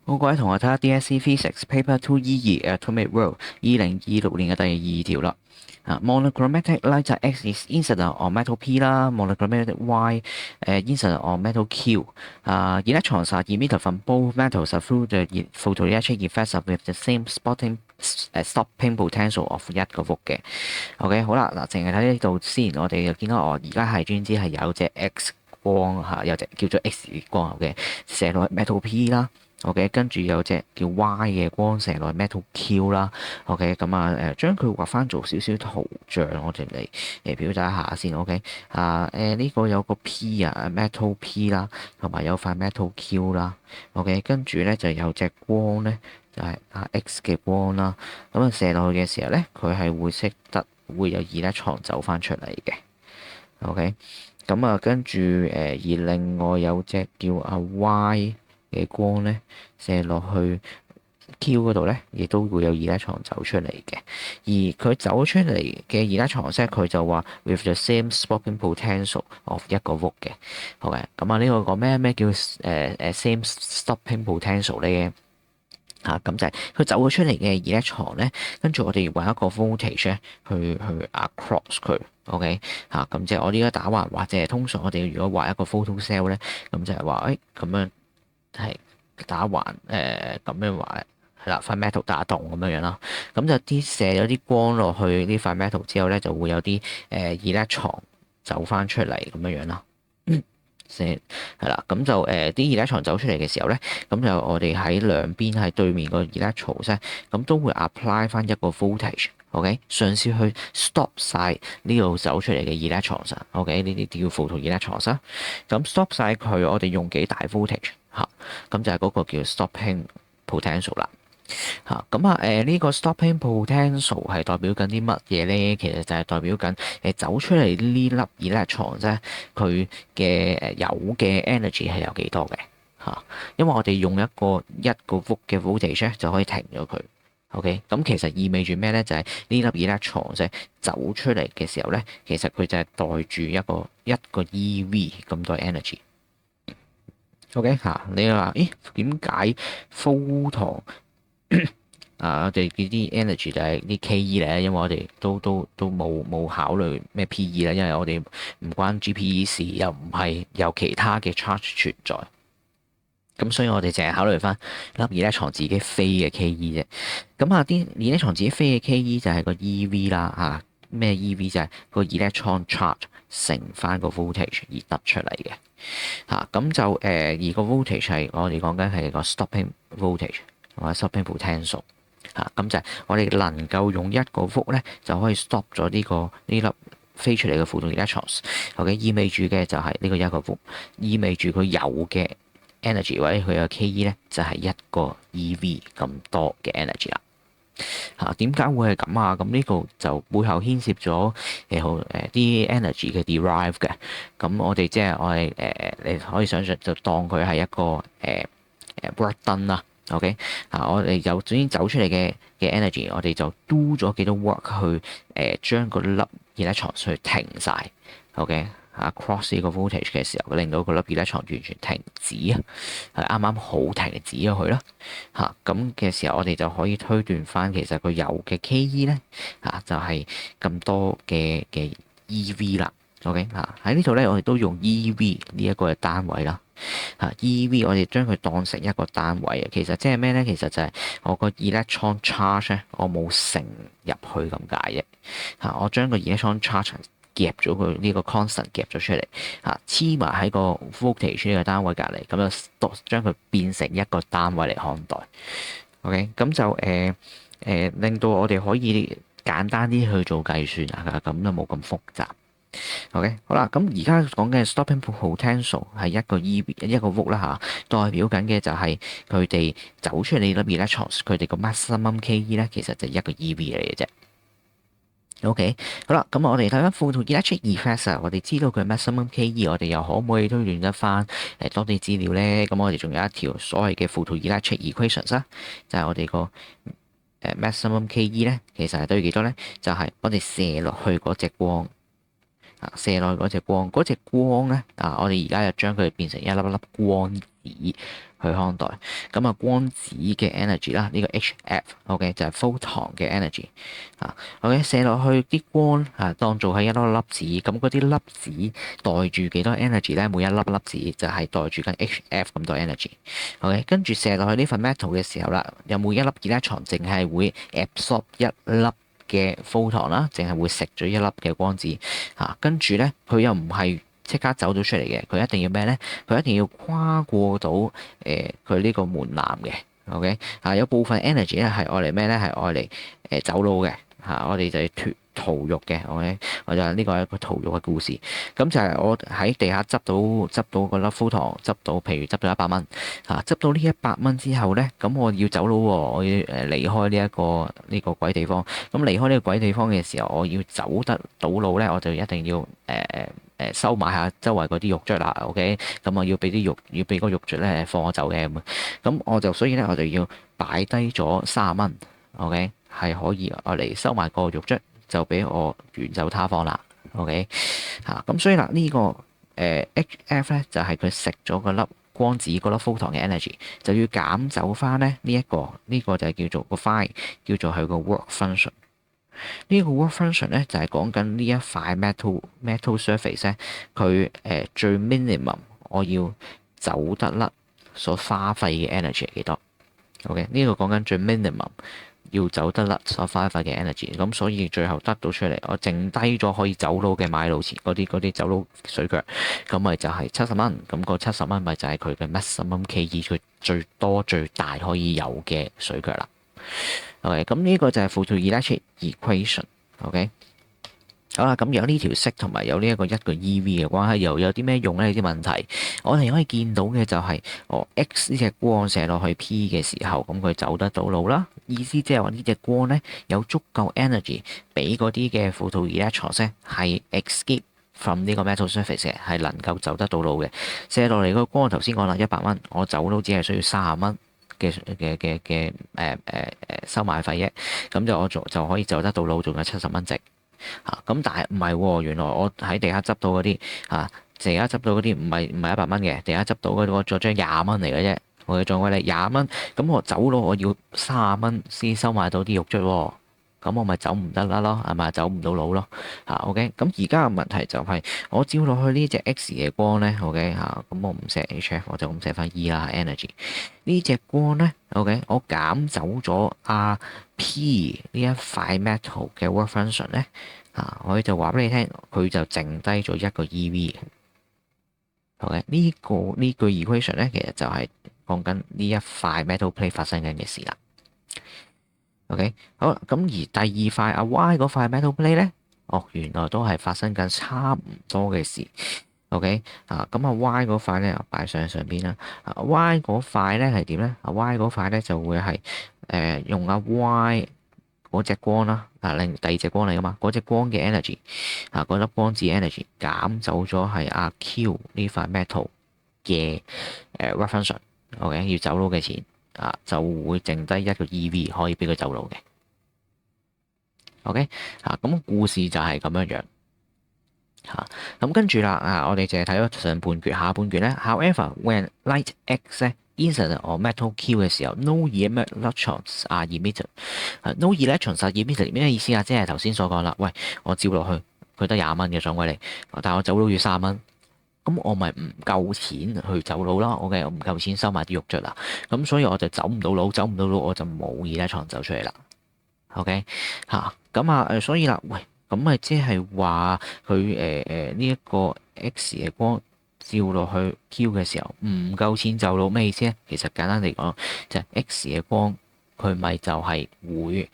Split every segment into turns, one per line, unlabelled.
好，各位同學睇下 DSE Physics Paper 2E2 Atomic World 2026年嘅第二條啦。Monochromatic light 就 X is incident on metal P 啦，monochromatic Y incident on metal Q。electrons are emitted from both metals through the photoelectric effects with the same stopping potential of 一個 volt 嘅。OK，好啦，嗱，淨係睇呢度先，我哋就見到而家係專知係有隻 X 光嚇，有隻叫做 X 光嘅射落去 metal P 啦。OK，跟住有隻叫 Y 嘅光射落去 metal Q 啦。OK，咁將佢畫翻做少少圖像，我哋嚟表達一下先。OK，呢個有個 P metal P 啦，同埋有塊 metal Q 啦。OK，跟住咧就有隻光咧，就係X 嘅光啦。咁射落去嘅時候咧，佢係會識得會有electron走翻出嚟嘅。OK，咁跟住而另外有隻叫Y嘅光咧射落去 Q 嗰度咧，亦都會有electron走出嚟嘅。而佢走出嚟嘅electron咧，佢就話 with the same stopping potential of 一個 volt 嘅。好嘅，咁呢個講咩叫same stopping potential 咧？咁就係佢走咗出嚟嘅electron咧，跟住我哋揾一個 voltage 咧去 across 佢。OK 咁即係我呢家打橫，或者通常我哋如果畫一個 photo cell 咧，咁就係話咁樣係打橫咁樣畫係啦，塊 metal 打洞咁樣啦。咁就射咗啲光落去呢塊 metal 之後咧，就會有啲electron 走翻出嚟咁樣啦。係啦，咁就啲 electron 走出嚟嘅時候咧，咁就我哋喺兩邊喺對面個 electron 咧，咁都會 apply 翻一個 voltage，OK，嘗試去 stop 晒呢度走出嚟嘅 electron，OK，呢啲叫 photoelectrons 啦。咁 stop 晒佢，我哋用幾大 voltage 咁就係嗰個叫 stopping potential 啦。呢個 stopping potential 係代表緊啲乜嘢咧？其實就係代表緊走出嚟呢粒 electron 啫，佢嘅有嘅 energy 係有幾多嘅因為我哋用一個 volt 嘅 voltage 咧就可以停咗佢。OK，咁其實意味住咩咧？就係呢粒 electron 啫走出嚟嘅時候咧，其實佢就係袋住一個 EV 咁多 energy。OK 你話咦點解 photon 我哋呢啲 energy 就係啲 KE 咧，因為我哋都冇考慮咩 PE 啦，因為我哋唔關 GPE 事，又唔係有其他嘅 charge 存在，咁所以我哋淨係考慮翻粒 electron 自己飛嘅 KE 啫。咁啲 electron 自己飛嘅 KE 就係個 EV 啦咩 EV 就係個 electron charge 乘翻個 voltage 而得出嚟嘅咁就而個 voltage 係我哋講緊係個 stopping voltage 或者 stopping potential。咁就係我哋能夠用一個 volt 咧，就可以 stop 咗呢粒飛出嚟嘅 photoelectrons。OK，意味住嘅就係呢個一個 volt，意味住佢有嘅 energy 或者佢嘅 KE 咧，就係一個 EV 咁多嘅 energy 啦。點解會係咁啊？咁呢個就背後牽涉咗啲 energy 嘅 derive 嘅。咁我哋即係我哋你可以想象就當佢係一個work done 啦。OK，我哋就總之走出嚟嘅energy，我哋就 do 咗幾多 work 去將個粒 electron 去停晒。OK，cross 呢個 voltage 嘅時候，令到個粒 electron 完全停止係啱啱好停止咗佢啦。咁嘅時候，我哋就可以推斷翻其實佢有嘅 KE 咧就係咁多嘅EV 啦。OK，喺呢度咧，我哋都用 EV 呢一個嘅單位啦。EV 我哋將佢當成一個單位其實即係咩咧？其實就係我個 electron charge 咧，我冇乘入去咁解啫。我將個 electron charge 夾咗佢呢個 constant 夾咗出嚟黐埋喺個 voltage 呢個單位隔離，咁就將佢變成一個單位嚟看待。OK，咁就令到我哋可以簡單啲去做計算咁就冇咁複雜。OK， 好啦，咁而家講嘅 stopping potential 係一個 EV 一個 volt 啦代表緊嘅就係佢哋走出嚟粒 electrons，佢哋個 maximum KE 咧，其實就係一個 EV 嚟嘅啫。OK， 好啦，咁我哋睇翻 photoelectric effects 我哋知道佢 maximum KE，我哋又可唔可以推斷得翻多啲資料咧？咁我哋仲有一條所謂嘅 photoelectric equations 就係我哋個maximum KE 咧，其實係等於幾多咧？就係我哋射落去嗰隻光。射落去嗰隻光咧，我哋而家就將佢變成一粒粒光子去看待。咁啊，光子嘅 energy 啦，呢個 HF，OK 就係 photon 嘅 energy 啊，OK 射落去啲光啊，當做係一粒粒子，咁嗰啲粒子袋住幾多 energy 咧？每一粒粒子就係袋住緊 HF 咁多 energy，OK 跟住射落去呢份 metal 嘅時候啦，有每一粒 electron 淨係會 absorb 一粒嘅 photon 啦，淨係會食咗一粒嘅光子嚇，跟住咧佢又唔係即刻走咗出嚟嘅，佢一定要咩咧？佢一定要跨過到佢呢個門檻嘅，OK 有部分 energy 咧係愛嚟咩咧？係愛嚟走佬嘅嚇，我哋就係逃獄嘅，OK 我就呢個係一個逃獄嘅故事。咁就係我喺地下執到個粒 photon，執到譬如執到100蚊嚇，執到呢100蚊之後咧，咁我要走佬喎，我要離開呢個鬼地方。咁離開呢個鬼地方嘅時候，我要走得到路咧，我就一定要收買下周圍嗰啲獄卒啦，OK？咁我要俾個獄卒咧放我走嘅咁，所以咧我就要擺低咗30蚊，OK？係可以我嚟收買個獄卒，就俾我遠走他方啦，OK？咁所以啦，呢個HF 咧就係佢食咗個粒光子嗰粒 photon 嘅 energy， 就要減走翻咧呢個就係叫做個 phi， 叫做佢個 work function。呢個 work function 咧就係講緊呢一塊 metal surface 咧，佢最 minimum 我要走得甩所花費嘅 energy 係幾多 ？OK， 呢個講緊最 minimum 要走得甩所花費嘅 energy， 咁所以最後得到出嚟，我剩低咗可以走佬嘅買路錢嗰啲走佬水腳，咁咪就係70蚊，咁個70蚊咪就係佢嘅 maximum KE，佢最多最大可以有嘅水腳啦。OK， 咁呢個就係 photoelectric equation。OK， 好啦，咁有呢條式同埋有呢一個EV 嘅關係，又有啲咩用咧？呢啲問題，我哋可以見到嘅就係X 呢隻光射落去 P 嘅時候，咁佢走得到路啦。意思即係話呢隻光咧有足夠 energy 俾嗰啲嘅 photoelectrons 咧係 escape from 呢個 metal surface 嘅，係能夠走得到路嘅。射落嚟嗰個光，頭先講啦，100蚊，我走佬只係需要30蚊。嘅收買費啫，咁就我就可以走得到路，仲有70蚊值嚇。咁但係唔係喎，原來我喺地下執到嗰啲嚇，地下執到嗰啲唔係100蚊嘅，地下執到嗰個作張20蚊嚟嘅啫。我嘅撞鬼你20蚊，咁我走佬我要30蚊先收買到啲肉質喎。咁我咪走唔得啦咯，係咪走唔到路咯？OK，咁而家嘅問題就係我照落去呢隻 X 嘅光咧，OK 咁我唔寫 HF， 我就咁寫翻 E 啦，energy 呢隻光咧，OK，我減走咗P 呢一塊 metal 嘅 work function 咧，我就話俾你聽，佢就剩低咗一個 EV 嘅。OK，呢句 equation 咧，其實就係講緊呢一塊 metal plate 發生緊嘅事啦。OK， 好啦，咁而第二塊Y 嗰塊 metal plate 咧，原來都係發生緊差唔多嘅事。OK，咁Y 嗰塊咧擺上邊啦。Y 嗰塊咧係點咧？Y 嗰塊咧就會係用Y 嗰隻光啦，另第二隻光嚟噶嘛，嗰隻光嘅 energy 嗰粒光子 energy 減走咗係Q 呢塊 metal 嘅work function。OK， 要走佬嘅錢。就會剩低一個 EV 可以俾佢走佬嘅。OK，咁故事就係咁樣樣。咁跟住啦，我哋淨係睇咗上半橛，下半橛咧。However, when light X incident or metal Q 嘅時候 ，no electrons are emitted。no electrons are emitted 咩意思啊？即係頭先所講啦。喂，我照落去，佢得20蚊嘅撞鬼嚟，但係我走佬要30蚊。咁我咪唔夠錢去走佬啦，OK，我唔夠錢收埋啲肉質啦，咁所以我就走唔到佬，我就冇electron走出嚟啦，OK 所以啦，喂，咁咪即係話佢呢一個 X 嘅光照落去 Q 嘅時候唔夠錢走佬，咩意思咧？其實簡單嚟講，就係 X 嘅光佢咪就係會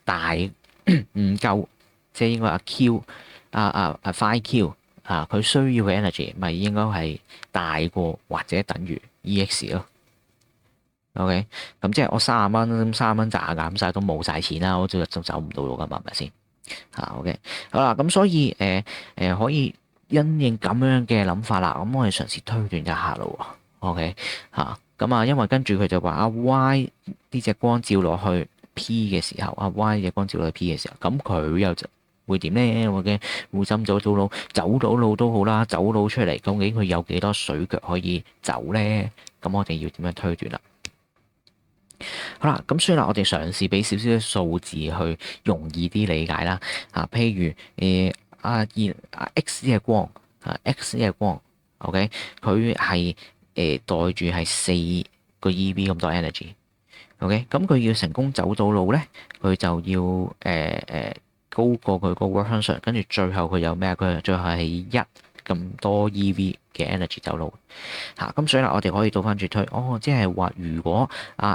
大唔夠，即係應該Q phi Q。佢需要嘅 energy 咪應該係大過或者等於 EX 咯。OK，咁即係我30蚊賺減晒都冇晒錢啦，我就走唔到路噶嘛，係咪先？OK，好啦，咁所以可以因應咁樣嘅諗法啦，咁我哋嘗試推斷一下咯喎。OK，因為跟住佢就話Y 呢隻光照落去 P 嘅時候，Y 隻光照落去 P 嘅時候，咁佢又會點咧？我嘅會浸咗走佬，走到路都好啦，走佬出嚟，究竟佢有幾多水腳可以走咧？咁我哋要點樣推斷啦？好啦，咁所以啦，我哋嘗試俾少少嘅數字去容易啲理解啦。譬如X 嘅光，X 嘅光，OK，佢係袋住係4個 EV 咁多 energy，OK，咁佢要成功走到路咧，佢就要高過佢個 work function，跟住最後佢有咩？佢最後係1咁多 EV 嘅 energy 走路咁所以啦，我哋可以倒翻轉推，即係話如果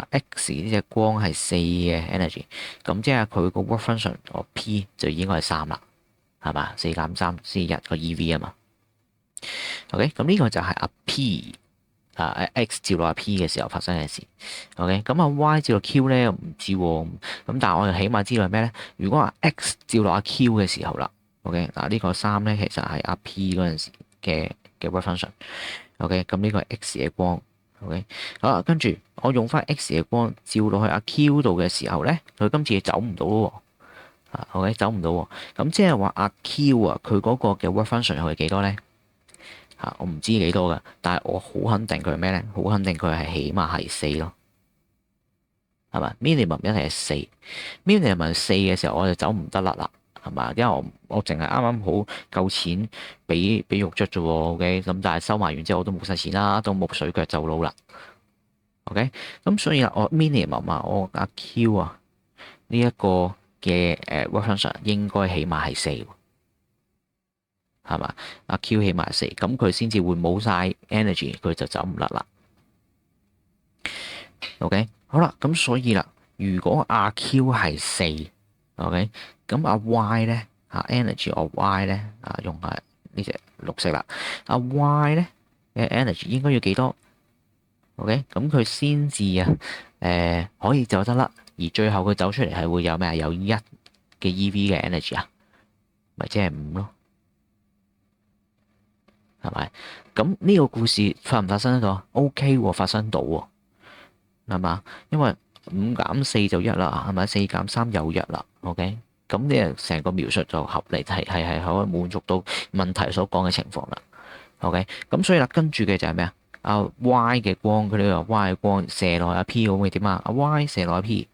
X 呢隻光係4嘅 energy，咁即係佢個 work function P 就應該係3啦，係嘛？4減3先1個 EV 啊嘛。OK，咁呢個就係P X 照落P 嘅時候發生嘅事。OK，咁Y 照落 Q 咧唔知喎，咁但係我哋起碼知道係咩咧？如果X 照落Q 嘅時候啦，OK，嗱呢個3咧其實係P 嗰陣時嘅 work function。OK，咁呢個係 X 嘅光。OK， 好啦，跟住我用翻 X 嘅光照落去Q 度嘅時候咧，佢今次走唔到咯喎。OK， 走唔到喎。咁即係話Q 佢嗰個嘅 work function 係幾多咧？我唔知幾多㗎，但係我好肯定佢係咩咧？好肯定佢係起碼係4咯，係嘛？minimum 一定係4。minimum 4嘅時候我就走唔得甩啦，係嘛？因為我淨係啱啱好夠錢俾肉捽啫喎。OK，咁但係收埋完之後我都冇晒錢啦，都冇水腳走佬啦。OK，咁所以我 minimum 我Q 呢一個嘅work function 應該起碼係4。係嘛？Q 起埋4，咁佢先至會冇晒 energy，佢就走唔甩啦。OK， 好啦，咁所以啦，如果Q 係4，OK， 咁Y 咧energy Y 咧用下呢隻綠色啦。Y 咧嘅 energy 應該要幾多？OK， 咁佢先至可以走得甩，而最後佢走出嚟係會有咩啊？有1嘅 EV 嘅 energy 咪即係5咯。係咪？咁呢個故事發唔發生得到？OK 喎，發生到喎，係嘛？因為5減4就1啦，係咪？4減3又1啦。OK，咁呢成個描述就合理，係可以滿足到問題所講嘅情況啦。OK，咁所以啦，跟住嘅就係咩啊？Y 嘅光，佢哋話 Y 嘅光射落去P 會點啊？Y 射落去 P，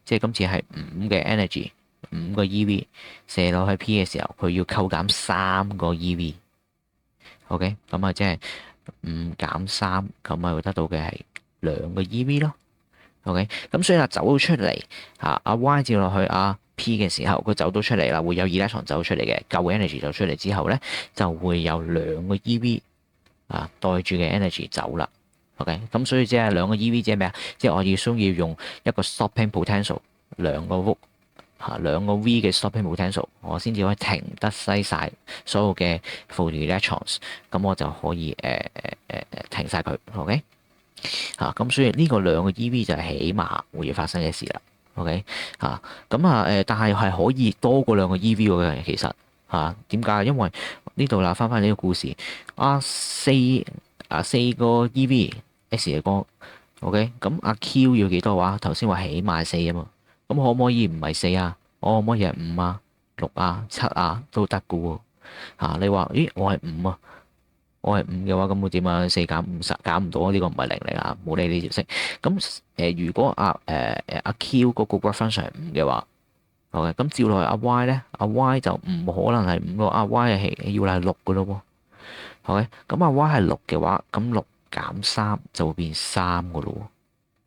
即係今次係5嘅 energy， 5個 EV 射落去 P 嘅時候，佢要扣減3個 EV。OK，咁即係5減3，咁會得到嘅係2個 EV 咯。OK，咁所以走到出嚟Y 照落去P 嘅時候，佢走到出嚟啦，會有electron走出嚟嘅，舊 energy 走出嚟之後咧，就會有2個 EV 袋住嘅 energy 走啦。OK，咁所以即係2個 EV 即係咩啊？即係我需要用一個 stopping potential 2個 volt。2個 V 嘅 stopping potential， 我先至可以停得西晒所有嘅 free electrons， 咁我就可以停晒佢。OK， 咁所以呢個2個 EV 就係起碼會發生嘅事啦。OK， 但係可以多過2個 EV 嘅，其實點解？因為呢度啦，翻呢個故事4個 EV X 嘅光。OK， 咁Q 要幾多話？頭先話起碼4啊嘛。咁可唔可以唔係4我可唔可以係5 6 7都得噶喎。你話咦，我係5我係5嘅話，咁會點啊？4減5減唔到，呢個唔係0嚟冇理呢條式。咁如果Q 嗰個 work function 係5嘅話，OK，咁照落去Y 咧，Y 就唔可能係5咯，Y 係要係6噶咯喎。OK，咁Y 係6嘅話，咁6減3就會變3噶咯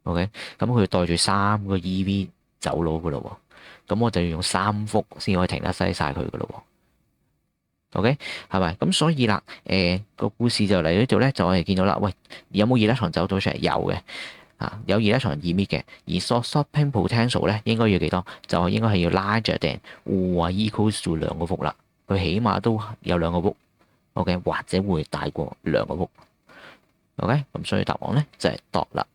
喎。OK，咁佢袋住3個 EV 走佬噶咯喎。咁我就要用3伏先可以停得西晒佢噶咯喎。OK， 係咪？咁所以啦，個故事就嚟到呢度咧，就我哋見到啦。喂，有冇electron走到出嚟？有嘅，有electron emit嘅。而 stopping potential 咧，應該要幾多？就應該係要 larger than or equals to 2個伏啦。佢起碼都有2個伏。OK， 或者會大過2個伏。OK，咁所以答案咧就係度啦。